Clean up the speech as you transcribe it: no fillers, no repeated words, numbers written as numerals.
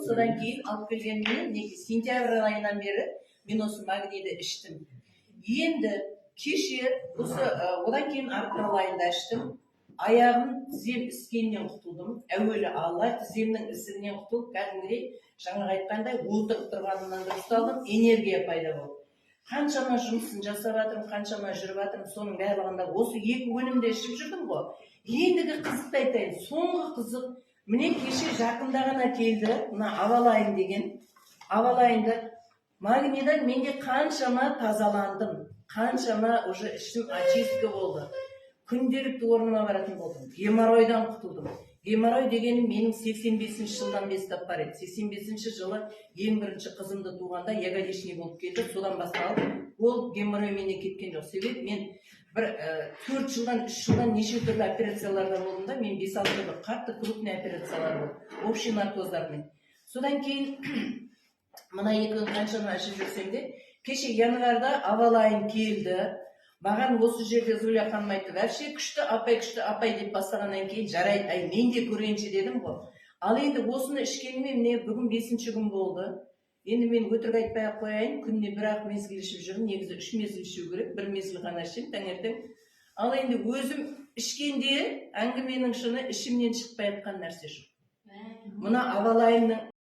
содан кейін алып келгенмен сентябрь айынан бері мен осы магнийді іштім. Енді кеше осы одан кейін апрель айында іштім. Аяғым тізем іскеннен құтылдым. Әуелі Алла тіземнің ісігінен құтылып, кәдімгідей жаңағы айтқандай отырып тұрғанымнан дұрысталдым, энергия пайда болды. Қаншама жұмысын жасап жатырмын, қаншама жүріп жатырмын, соның барлығында осы 2 өнімді ішіп жүрдім ғой. Ендігі қызықты айтайын, соңғы қызық, міне кеше жақында ғана келді, мына Авалайын деген, Авалайынды магнийдан менде қаншама тазаландым, қаншама уже ішім очистка болды. Күнделікті орныма баратын болдым, геморройдан құтылдым. Геморрой деген менің 85 жылдан бастап бар еді. 85 жылы ең бірінші қызымды туғанда ягодичный болып кетті, содан басталып ол геморрой менен кеткен жоқ. Себеп мен бір 4 жылдан 3 жылдан неше түрлі операцияларда болдым да, мен 5-6 түрлі қатты крупный операциялар болды, общий наркоздармен. Содан кейін мына екі қаншама ішіп жүрсем де, кеше январда Авалайын келді. Маған осы жерде Зуля ханым айтты, вообще күшті апай деп бастағаннан кейін жарайды, мен де көрейінші дедім ғой. Ал енді осыны ішкеніме міне бүгін 5-ші күн болды. Енді мен өтірік айтпай қояйын, күніне 1-ақ мезгіл ішіп жүрмін, негізі 3 мезгіл ішу керек, 1 мезгіл ғана ішемін таңертең. Ал енді өзім ішкенде әңгіменің шыны ішімнен шықпай жатқан нәрсе жоқ. Мына Авалайынның